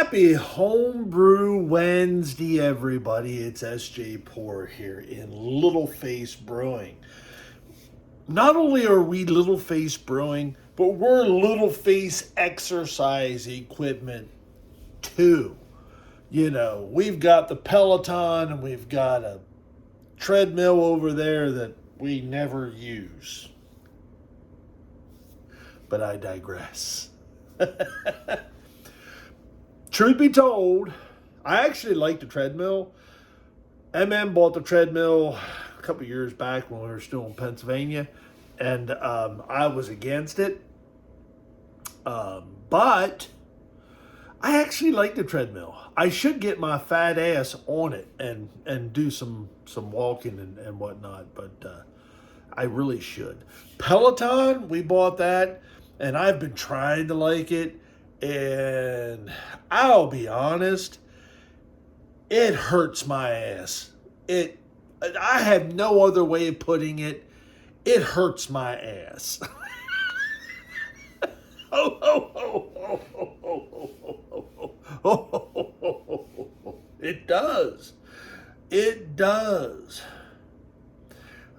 Happy Homebrew Wednesday, everybody. It's SJ Poor here in Little Face Brewing. Not only are we Little Face Brewing, but we're Little Face Exercise Equipment too. You know, we've got the Peloton and we've got a treadmill over there that we never use. But I digress. Truth be told, I actually like the treadmill. MM bought the treadmill a couple years back when we were still in Pennsylvania, and I was against it. But I actually like the treadmill. I should get my fat ass on it and do some walking and whatnot, but I really should. Peloton, we bought that, and I've been trying to like it. And I'll be honest, it hurts my ass. I have no other way of putting it. It hurts my ass. It does. It does.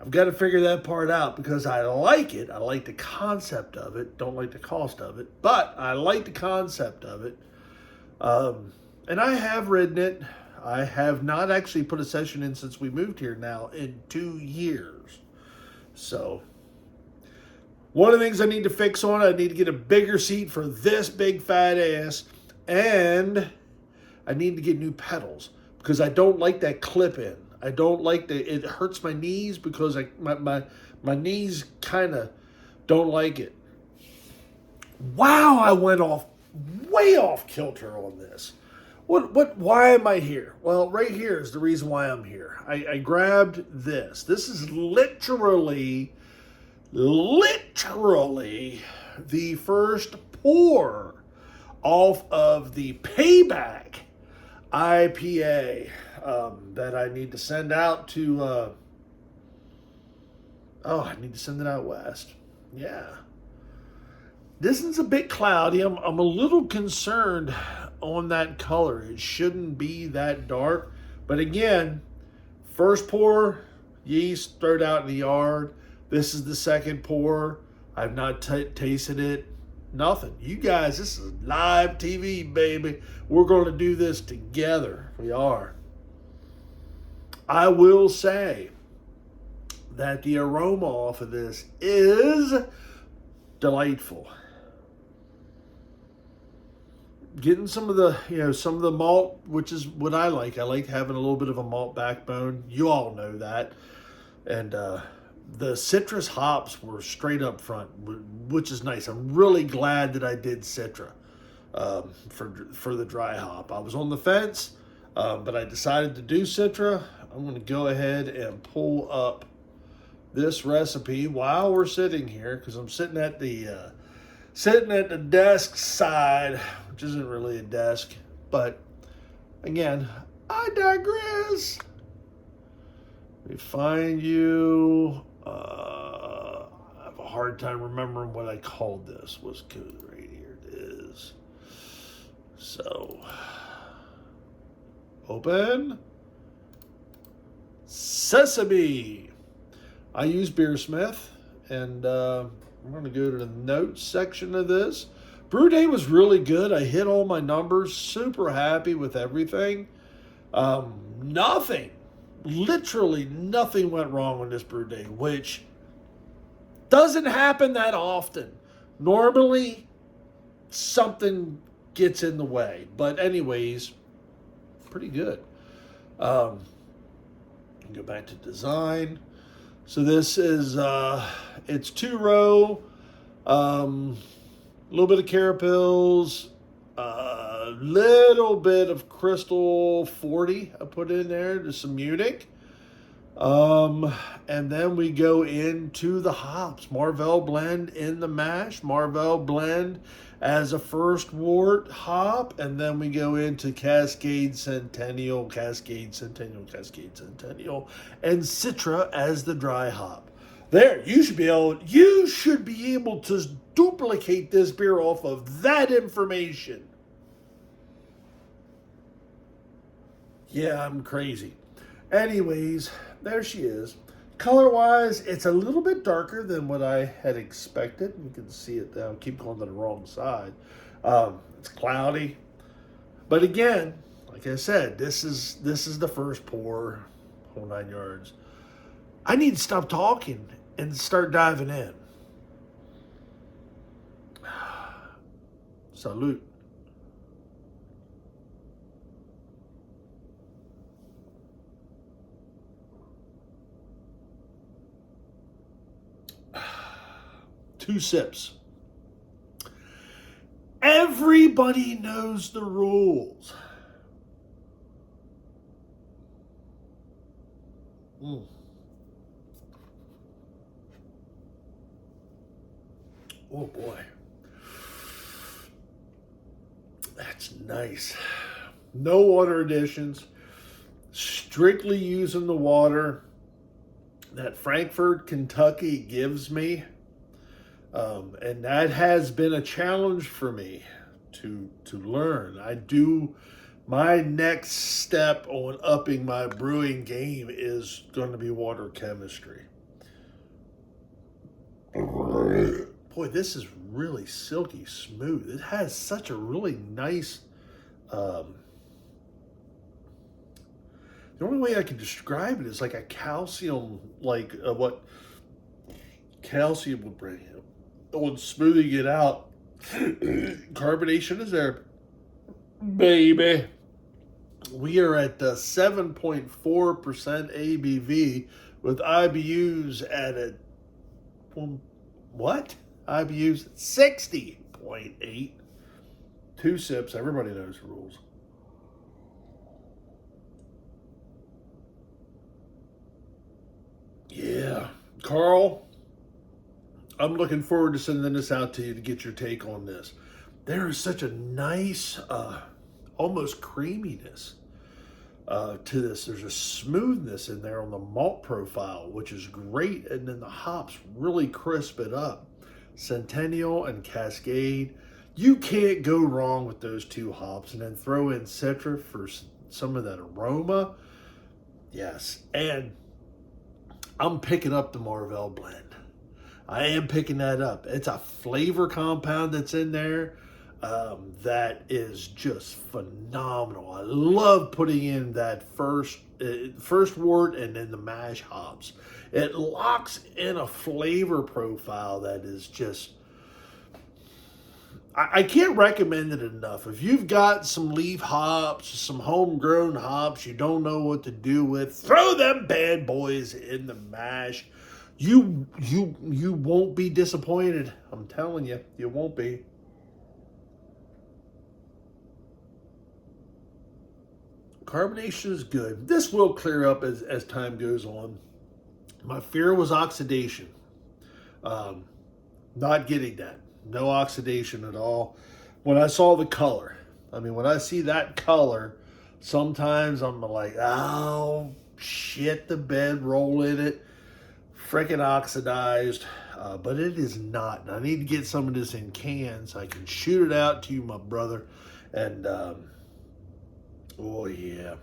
I've got to figure that part out because I like it. I like the concept of it. Don't like the cost of it, but I like the concept of it. And I have ridden it. I have not actually put a session in since we moved here now in 2 years. So one of the things I need to fix on, I need to get a bigger seat for this big fat ass, and I need to get new pedals because I don't like that clip in. I don't like it hurts my knees because my knees kind of don't like it. Wow, I went way off kilter on this. Why am I here? Well, right here is the reason why I'm here. I grabbed this. This is literally the first pour off of the Back IPA. That I need to send out to, I need to send it out west. Yeah. This is a bit cloudy. I'm a little concerned on that color. It shouldn't be that dark. But again, first pour, yeast, throw it out in the yard. This is the second pour. I've not tasted it. Nothing. You guys, this is live TV, baby. We're going to do this together. We are. I will say that the aroma off of this is delightful. Getting some of the malt, which is what I like. I like having a little bit of a malt backbone. You all know that. And the citrus hops were straight up front, which is nice. I'm really glad that I did Citra for the dry hop. I was on the fence, but I decided to do Citra. I'm going to go ahead and pull up this recipe while we're sitting here because I'm sitting at the desk side, which isn't really a desk. But again, I digress. Let me find you. I have a hard time remembering what I called this. Was good right here. It is. So open. Sesame. I use Beersmith, and I'm going to go to the notes section of this. Brew day was really good. I hit all my numbers. Super happy with everything. Literally nothing went wrong on this brew day, which doesn't happen that often. Normally, something gets in the way. But anyways, pretty good. Go back to design. So this is it's 2-row, little bit of carapils, little bit of crystal 40 I put in there, just some Munich. And then we go into the hops. Marvel blend in the mash, Marvel blend as a first wort hop, and then we go into Cascade Centennial, and Citra as the dry hop. There, you should be able to duplicate this beer off of that information. Yeah, I'm crazy. Anyways, there she is. Color wise, it's a little bit darker than what I had expected. You can see it now. I keep going to the wrong side. It's cloudy. But again, like I said, this is the first pour, whole 9 yards. I need to stop talking and start diving in. Salute. Two sips. Everybody knows the rules. Mm. Oh boy. That's nice. No water additions. Strictly using the water that Frankfort, Kentucky gives me. And that has been a challenge for me to learn. My next step on upping my brewing game is going to be water chemistry. Boy, this is really silky smooth. It has such a really nice. The only way I can describe it is like a calcium, like what calcium would bring. On smoothing it out, carbonation is there, baby. We are at 7.4% ABV with IBUs at what? IBUs 60.8. Two sips. Everybody knows the rules. Yeah, Carl. I'm looking forward to sending this out to you to get your take on this. There is such a nice, almost creaminess to this. There's a smoothness in there on the malt profile, which is great. And then the hops really crisp it up. Centennial and Cascade. You can't go wrong with those two hops. And then throw in Citra for some of that aroma. Yes. And I'm picking up the Marvel blend. I am picking that up. It's a flavor compound that's in there that is just phenomenal. I love putting in that first wort and then the mash hops. It locks in a flavor profile that is just, I can't recommend it enough. If you've got some leaf hops, some homegrown hops you don't know what to do with, throw them bad boys in the mash. You won't be disappointed. I'm telling you, you won't be. Carbonation is good. This will clear up as time goes on. My fear was oxidation. Not getting that. No oxidation at all. When I saw the color, when I see that color, sometimes I'm like, oh, shit, the bedroll in it. Freaking oxidized, but it is not. And I need to get some of this in cans so I can shoot it out to you, my brother. And oh yeah,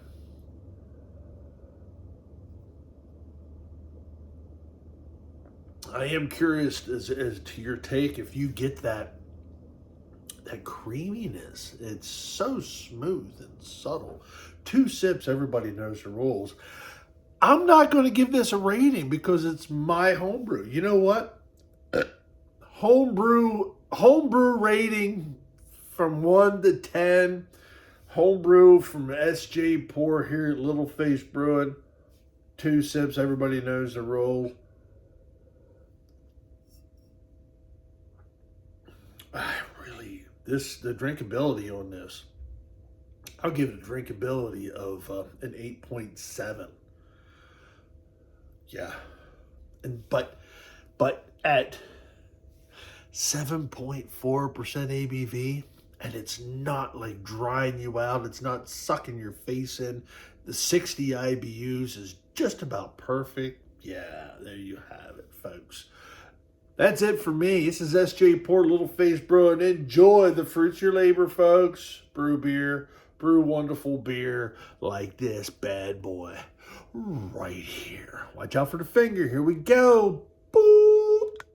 I am curious as to your take if you get that creaminess. It's so smooth and subtle. Two sips, everybody knows the rules. I'm not going to give this a rating because it's my homebrew. You know what? Homebrew rating from 1 to 10. Homebrew from SJ Pour here at Little Face Brewing. Two sips, everybody knows the rules. The drinkability on this, I'll give it a drinkability of an 8.7. Yeah, but at 7.4% ABV, and it's not like drying you out. It's not sucking your face in. The 60 IBUs is just about perfect. Yeah, there you have it, folks. That's it for me. This is SJ Pour, Little Face Brewing. Enjoy the fruits of your labor, folks. Brew beer, brew wonderful beer like this bad boy right here. Watch out for the finger. Here we go.